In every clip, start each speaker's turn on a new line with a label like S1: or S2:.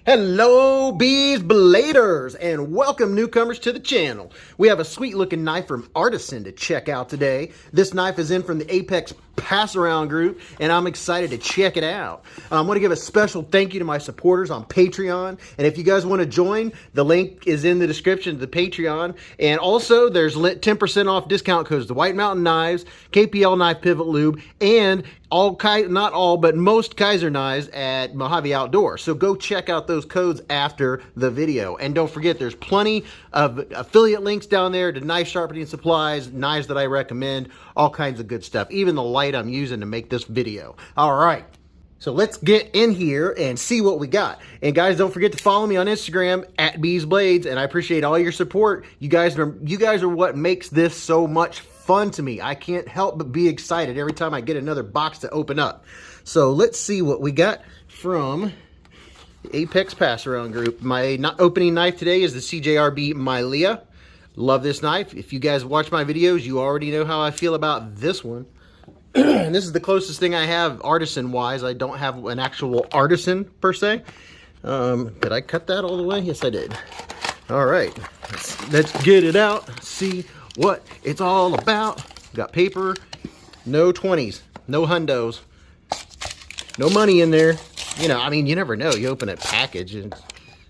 S1: Hello, Beez Bladers, and welcome newcomers to the channel. We have a sweet looking knife from Artisan to check out today. This knife is in from the Apex Pass Around group, and I'm excited to check it out. I want to give a special thank you to my supporters on Patreon, and if you guys want to join, the link is in the description of the Patreon, and also there's 10% off discount codes to White Mountain Knives, KPL Knife Pivot Lube, and not all, but most Kizer knives at Mojave Outdoor. So go check out those codes after the video. And don't forget, there's plenty of affiliate links down there to knife sharpening supplies, knives that I recommend, all kinds of good stuff, even the light I'm using to make this video. All right. So let's get in here and see what we got. And guys, don't forget to follow me on Instagram at Beez Blades, and I appreciate all your support. You guys are what makes this so much fun to me. I can't help but be excited every time I get another box to open up. So let's see what we got from the Apex Pass Around group. My opening knife today is the CJRB Feldspar. Love this knife. If you guys watch my videos, you already know how I feel about this one. And this is the closest thing I have artisan-wise. I don't have an actual artisan, per se. Did I cut that all the way? Yes, I did. All right. Let's get it out. See what it's all about. Got paper. No 20s. No hundos. No money in there. You know, I mean, you never know. You open a package and it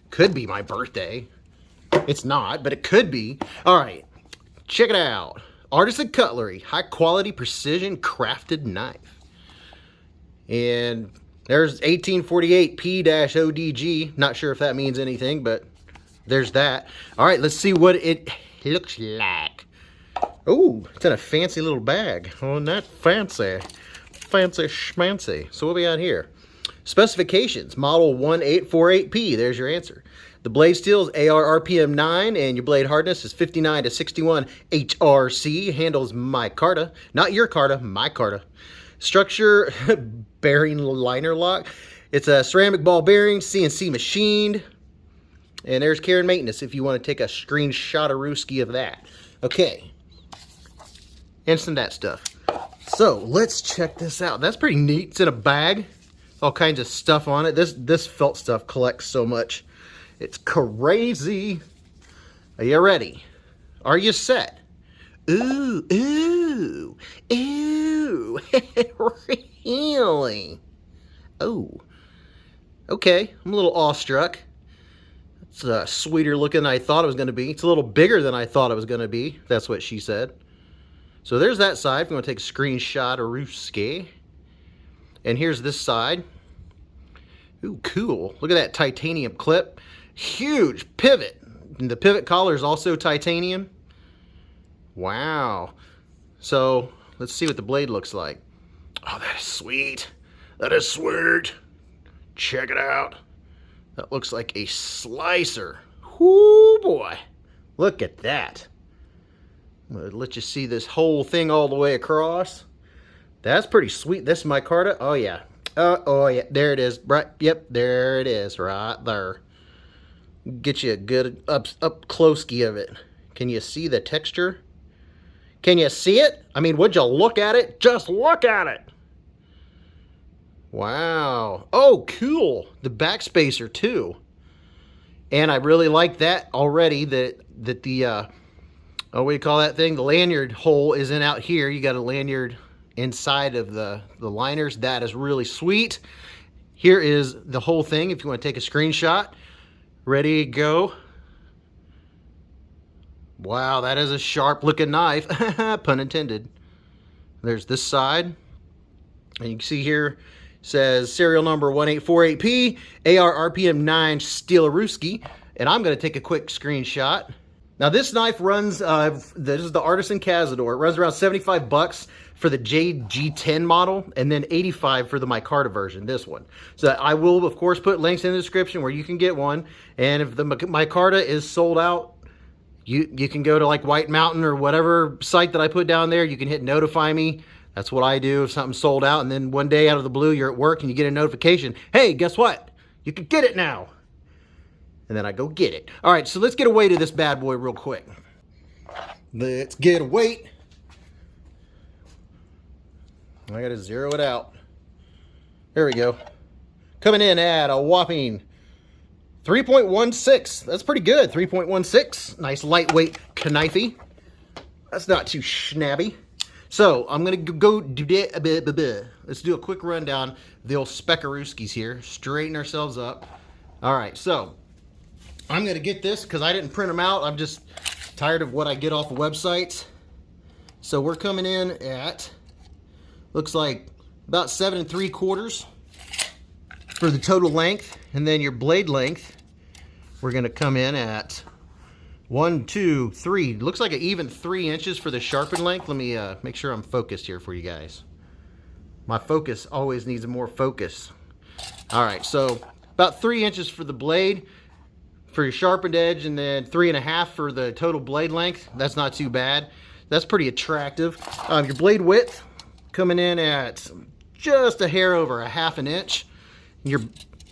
S1: could be my birthday. It's not, but it could be. All right. Check it out. Artisan Cutlery, high quality precision crafted knife. And there's 1848 P-ODG. Not sure if that means anything, but there's that. All right, let's see what it looks like. Oh, it's in a fancy little bag. Oh, not fancy. Fancy schmancy. So what we got here? Specifications, model 1848P. There's your answer. The blade steel is AR RPM 9, and your blade hardness is 59 to 61 HRC. Handles micarta, not your carta, micarta. Structure, bearing liner lock. It's a ceramic ball bearing, CNC machined. And there's care and maintenance if you want to take a screenshot-a-rooski of that. Okay. And some of that stuff. So, let's check this out. That's pretty neat. It's in a bag. All kinds of stuff on it. This felt stuff collects so much. It's crazy. Are you ready? Are you set? Ooh, ooh, ooh. Really? Oh. Okay, I'm a little awestruck. It's sweeter looking than I thought it was going to be. It's a little bigger than I thought it was going to be. That's what she said. So there's that side. If you want to take a screenshot or Ruski. And here's this side. Ooh, cool. Look at that titanium clip. Huge pivot. And the pivot collar is also titanium. Wow. So let's see what the blade looks like. Oh, that is sweet. That is sweet. Check it out. That looks like a slicer. Whoo, boy. Look at that. I'm going to let you see this whole thing all the way across. That's pretty sweet. This is micarta. Oh, yeah. Oh, yeah. There it is. Right. Yep. There it is. Right there. Get you a good up close-key of it. Can you see the texture? Can you see it? I mean, would you look at it? Just look at it. Wow. Oh, cool. The backspacer, too. And I really like that already, that the, what do you call that thing? The lanyard hole isn't out here. You got a lanyard inside of the liners. That is really sweet. Here is the whole thing if you want to take a screenshot. Ready to go. Wow, that is a sharp looking knife. Pun intended. There's this side. And you can see here says serial number 1848P, AR RPM 9 Steelaruski. And I'm going to take a quick screenshot. Now this knife runs, this is the Artisan Cazador. It runs around 75 bucks for the JG10 model, and then 85 for the micarta version, this one. So I will, of course, put links in the description where you can get one. And if the micarta is sold out, you can go to like White Mountain or whatever site that I put down there. You can hit notify me. That's what I do if something's sold out. And then one day out of the blue, you're at work and you get a notification. Hey, guess what? You can get it now. And then I go get it. All right, so let's get a weight of this bad boy real quick. Let's get a weight. I gotta zero it out. There we go. Coming in at a whopping 3.16. That's pretty good. 3.16. Nice lightweight knifey. That's not too snabby. So I'm gonna go do that. Let's do a quick rundown of the old Speckarooskies here. Straighten ourselves up. All right, so I'm gonna get this because I didn't print them out. I'm just tired of what I get off of websites. So we're coming in at, looks like about 7 3/4 for the total length, and then your blade length, we're gonna come in at 1, 2, 3. Looks like an even 3 inches for the sharpened length. Let me make sure I'm focused here for you guys. My focus always needs more focus. All right, so about 3 inches for the blade for your sharpened edge, and then 3.5 for the total blade length. That's not too bad. That's pretty attractive. Your blade width coming in at just a hair over a 1/2 inch. Your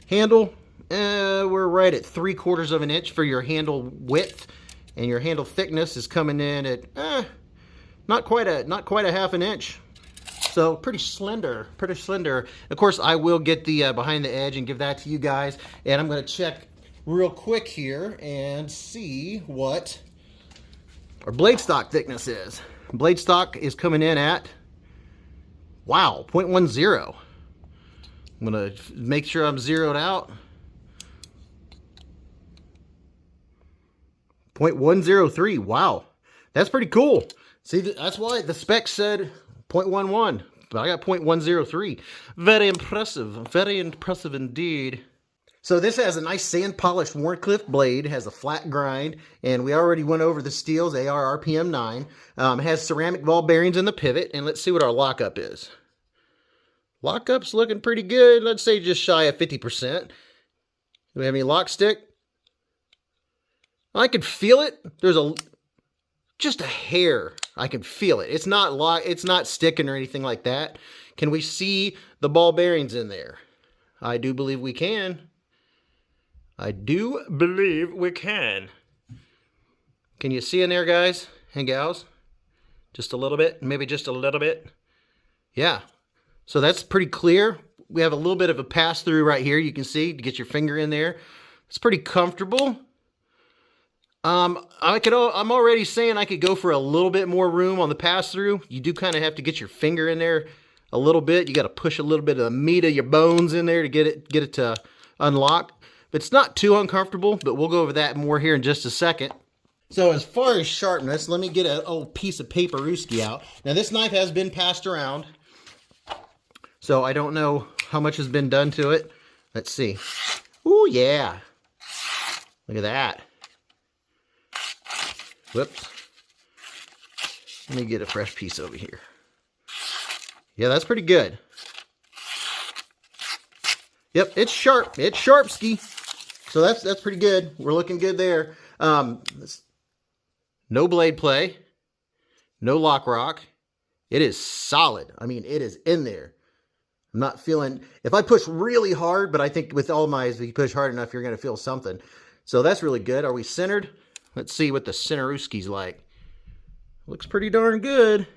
S1: handle, we're right at 3/4 inch for your handle width, and your handle thickness is coming in at not quite a 1/2 inch. So pretty slender, pretty slender. Of course, I will get the behind the edge and give that to you guys, and I'm going to check real quick here and see what our blade stock thickness is. Blade stock is coming in at, wow, 0.10. I'm gonna make sure I'm zeroed out. 0.103. Wow, that's pretty cool. See, that's why the spec said 0.11, but I got 0.103. Very impressive indeed. So this has a nice sand polished Wharncliffe blade, has a flat grind, and we already went over the steels, AR RPM 9. It has ceramic ball bearings in the pivot, and let's see what our lockup is. Lockup's looking pretty good. Let's say just shy of 50%. Do we have any lock stick? I can feel it. There's just a hair. I can feel it. It's not sticking or anything like that. Can we see the ball bearings in there? I do believe we can. I do believe we can. Can you see in there, guys and gals? Just a little bit, maybe just a little bit. Yeah. So that's pretty clear. We have a little bit of a pass through right here. You can see to get your finger in there. It's pretty comfortable. I'm already saying I could go for a little bit more room on the pass through. You do kind of have to get your finger in there a little bit. You got to push a little bit of the meat of your bones in there to get it to unlock. But it's not too uncomfortable, but we'll go over that more here in just a second. So as far as sharpness, let me get an old piece of paperooski out. Now this knife has been passed around, so I don't know how much has been done to it. Let's see. Ooh, yeah. Look at that. Whoops. Let me get a fresh piece over here. Yeah, that's pretty good. Yep, it's sharp. It's sharpski. So that's pretty good. We're looking good there. No blade play. No lock rock. It is solid. I mean, it is in there. I'm not feeling, if I push really hard, but I think with all knives, if you push hard enough, you're going to feel something. So that's really good. Are we centered? Let's see what the Centerooski's like. Looks pretty darn good.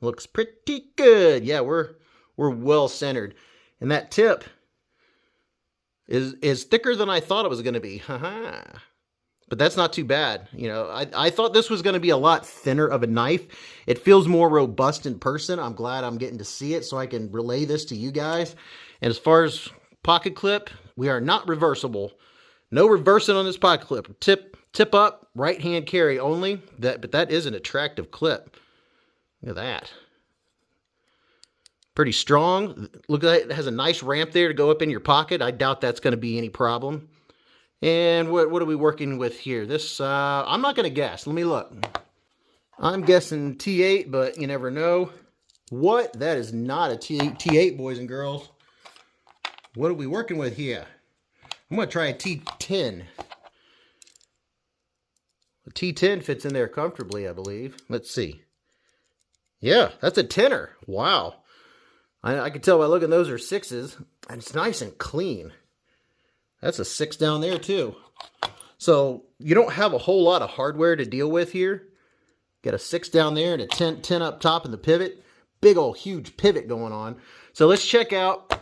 S1: Looks pretty good. Yeah, we're well centered. And that tip is thicker than I thought it was going to be. Haha. But that's not too bad. You know, I thought this was going to be a lot thinner of a knife. It feels more robust in person. I'm glad I'm getting to see it so I can relay this to you guys. And as far as pocket clip, we are not reversible. No reversing on this pocket clip. Tip up, right hand carry only. But that is an attractive clip. Look at that. Pretty strong. Look at that. It has a nice ramp there to go up in your pocket. I doubt that's going to be any problem. And what are we working with here? This, I'm not going to guess. Let me look. I'm guessing T8, but you never know. What? That is not a T8, boys and girls. What are we working with here? I'm going to try a T10. A T10 fits in there comfortably, I believe. Let's see. Yeah, that's a 10er. Wow. I can tell by looking, those are 6s. And it's nice and clean. That's a 6 down there too. So you don't have a whole lot of hardware to deal with here. Got a 6 down there and a 10 up top in the pivot. Big old huge pivot going on. So let's check out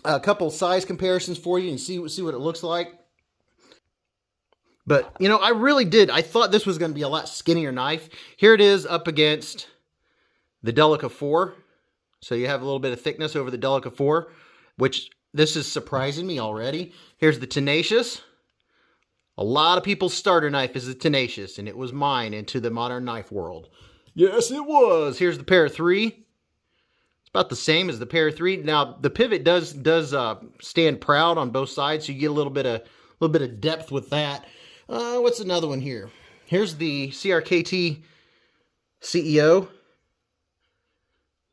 S1: a couple size comparisons for you and see what it looks like. But, you know, I really did. I thought this was going to be a lot skinnier knife. Here it is up against the Delica 4. So you have a little bit of thickness over the Delica 4, which this is surprising me already. Here's the Tenacious. A lot of people's starter knife is the Tenacious, and it was mine into the modern knife world. Yes, it was. Here's the Para 3. It's about the same as the Para 3. Now, the pivot does stand proud on both sides, so you get a little bit of depth with that. What's another one here? Here's the CRKT CEO.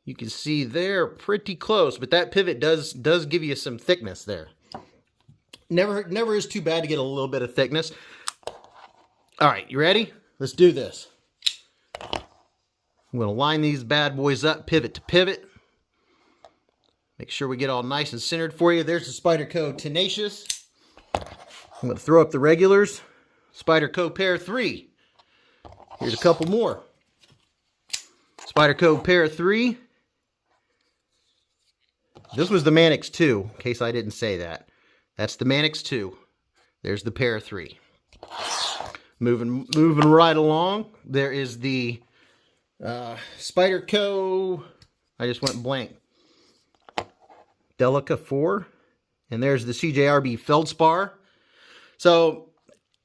S1: You can see they're pretty close, but that pivot does give you some thickness there. Never is too bad to get a little bit of thickness. All right, you ready? Let's do this. I'm going to line these bad boys up, pivot to pivot. Make sure we get all nice and centered for you. There's the Spyderco Tenacious. I'm going to throw up the regulars. Spyderco Para 3. Here's a couple more. Spyderco Para 3. This was the Manix 2, in case I didn't say that. That's the Manix 2. There's the Para 3. Moving right along. There is the Spyderco. I just went blank. Delica 4. And there's the CJRB Feldspar. So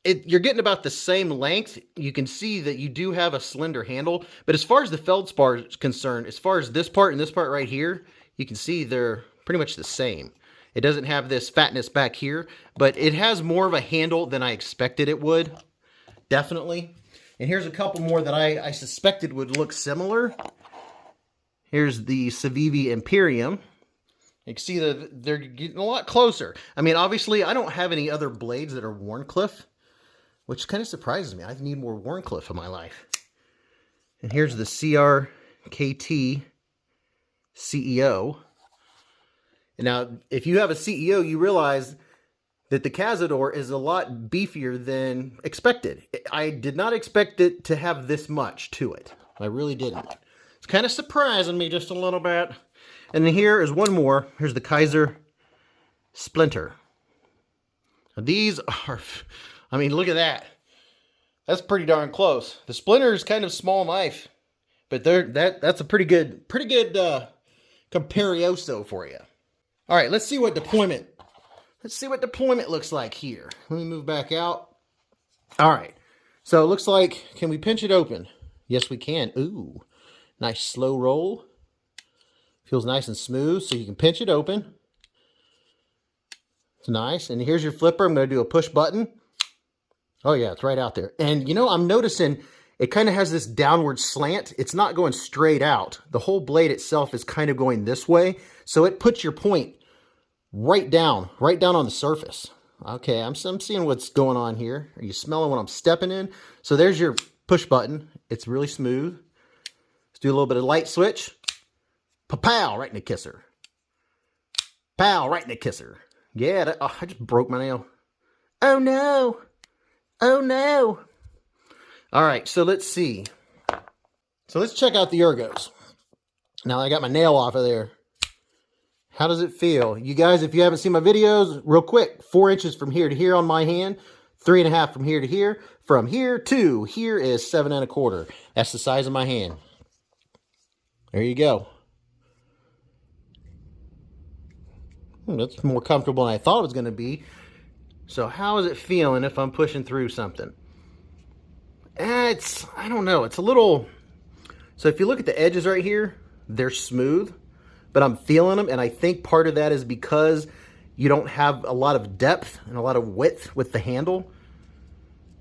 S1: you're getting about the same length. You can see that you do have a slender handle. But as far as the Feldspar is concerned, as far as this part and this part right here, you can see they're pretty much the same. It doesn't have this fatness back here, but it has more of a handle than I expected it would. Definitely. And here's a couple more that I suspected would look similar. Here's the Civivi Imperium. You can see that they're getting a lot closer. I mean, obviously, I don't have any other blades that are Wharncliffe, which kind of surprises me. I need more Wharncliffe in my life. And here's the CRKT CEO. And now, if you have a CEO, you realize that the Cazador is a lot beefier than expected. I did not expect it to have this much to it. I really didn't. It's kind of surprising me just a little bit. And then here is one more. Here's the Kizer Splinter. Now these are, I mean, look at that. That's pretty darn close. The Splinter is kind of small knife, but that's a pretty good comparioso for you. All right, let's see what deployment. Let's see what deployment looks like here. Let me move back out. All right, so it looks like, can we pinch it open? Yes, we can. Ooh, nice slow roll. Feels nice and smooth, so you can pinch it open. It's nice. And here's your flipper. I'm going to do a push button. Oh, yeah, it's right out there. And, you know, I'm noticing it kind of has this downward slant. It's not going straight out. The whole blade itself is kind of going this way. So it puts your point right down on the surface. Okay, I'm seeing what's going on here. Are you smelling what I'm stepping in? So there's your push button. It's really smooth. Let's do a little bit of light switch. Pa-pow, right in the kisser. Pow, right in the kisser. Yeah, I just broke my nail. Oh, no. Oh, no. All right, so let's see. So let's check out the ergos. Now I got my nail off of there. How does it feel? You guys, if you haven't seen my videos, real quick, 4 inches from here to here on my hand, 3.5 from here to here. From here to here is 7.25. That's the size of my hand. There you go. That's more comfortable than I thought it was going to be. So how is it feeling if I'm pushing through something? I don't know. It's a little... So if you look at the edges right here, they're smooth, but I'm feeling them, and I think part of that is because you don't have a lot of depth and a lot of width with the handle.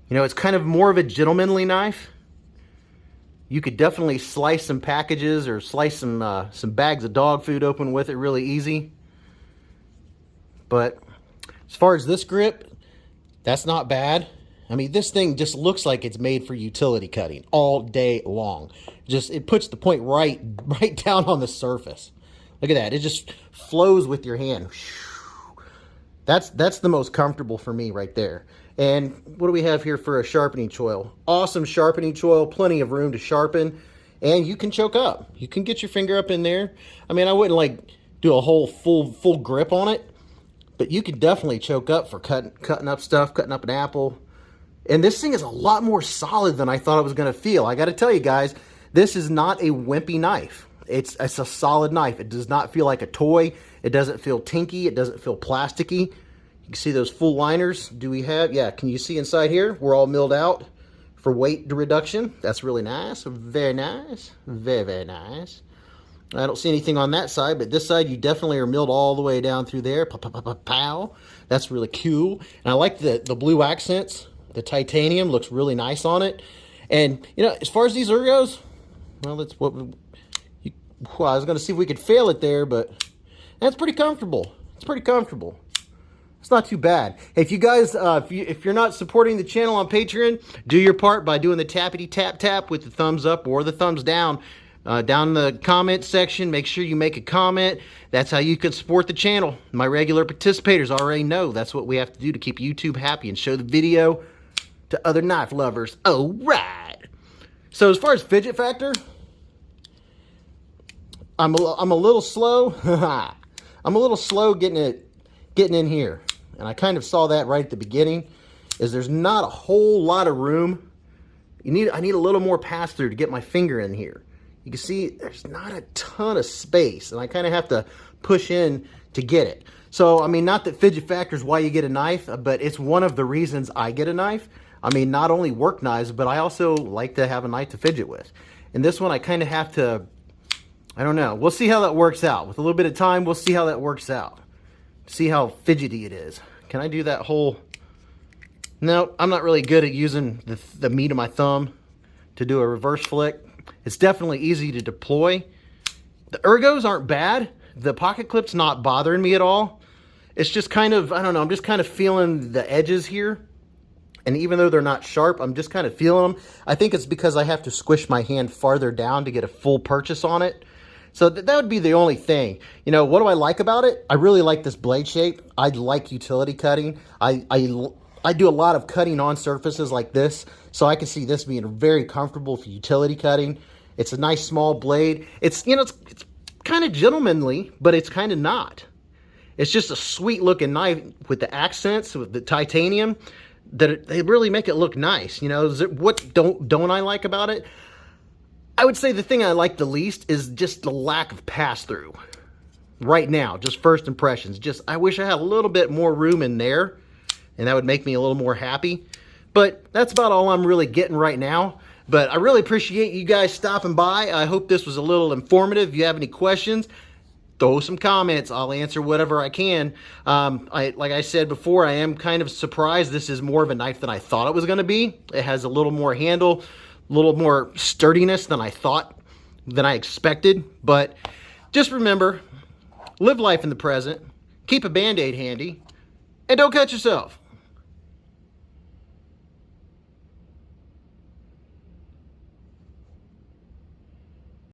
S1: You know, it's kind of more of a gentlemanly knife. You could definitely slice some packages or slice some bags of dog food open with it really easy. But as far as this grip, that's not bad. I mean, this thing just looks like it's made for utility cutting all day long. It puts the point right down on the surface. Look at that. It just flows with your hand. That's the most comfortable for me right there. And what do we have here for a sharpening choil? Awesome sharpening choil, plenty of room to sharpen, and you can choke up. You can get your finger up in there. I mean, I wouldn't like do a whole full grip on it, but you could definitely choke up for cutting up stuff, cutting up an apple. And this thing is a lot more solid than I thought it was going to feel. I got to tell you guys, this is not a wimpy knife. It's a solid knife. It does not feel like a toy. It doesn't feel tinky. It doesn't feel plasticky. You can see those full liners. Do we have, yeah, can you see inside here? We're all milled out for weight reduction. That's really nice. Very nice. Very, very nice. I don't see anything on that side, but this side you definitely are milled all the way down through there. Pow. That's really cool. And I like the blue accents. The titanium looks really nice on it. And, you know, as far as these ergos, well, that's what I was going to see if we could fail it there, but that's pretty comfortable. It's pretty comfortable. It's not too bad. Hey, if you guys, if you're not supporting the channel on Patreon, do your part by doing the tappity tap tap with the thumbs up or the thumbs down. Down in the comment section, make sure you make a comment. That's how you can support the channel. My regular participators already know that's what we have to do to keep YouTube happy and show the video to other knife lovers. All right. So as far as fidget factor, I'm a little slow. I'm a little slow getting in here, and I kind of saw that right at the beginning. Is there's not a whole lot of room. I need a little more pass through to get my finger in here. You can see there's not a ton of space, and I kind of have to push in to get it. So, I mean, not that fidget factor is why you get a knife, but it's one of the reasons I get a knife. I mean, not only work knives, but I also like to have a knife to fidget with. And this one, I kind of have to, I don't know. We'll see how that works out. With a little bit of time, we'll see how that works out. See how fidgety it is. Can I do that whole... No, I'm not really good at using the meat of my thumb to do a reverse flick. It's definitely easy to deploy. The ergos aren't bad. The pocket clip's not bothering me at all. It's just kind of, I don't know, I'm just kind of feeling the edges here. And even though they're not sharp, I'm just kind of feeling them. I think it's because I have to squish my hand farther down to get a full purchase on it. So that would be the only thing. You know, what do I like about it? I really like this blade shape. I like utility cutting. I do a lot of cutting on surfaces like this, so I can see this being very comfortable for utility cutting. It's a nice small blade. It's, you know, it's kind of gentlemanly, but it's kind of not. It's just a sweet looking knife with the accents, with the titanium, that they really make it look nice. You know, what don't I like about it? I would say the thing I like the least is just the lack of pass-through. Right now, just first impressions. Just, I wish I had a little bit more room in there, and that would make me a little more happy. But that's about all I'm really getting right now. But I really appreciate you guys stopping by. I hope this was a little informative. If you have any questions, throw some comments. I'll answer whatever I can. Like I said before, I am kind of surprised. This is more of a knife than I thought it was going to be. It has a little more handle, a little more sturdiness than I expected. But just remember, live life in the present, keep a Band-Aid handy, and don't cut yourself.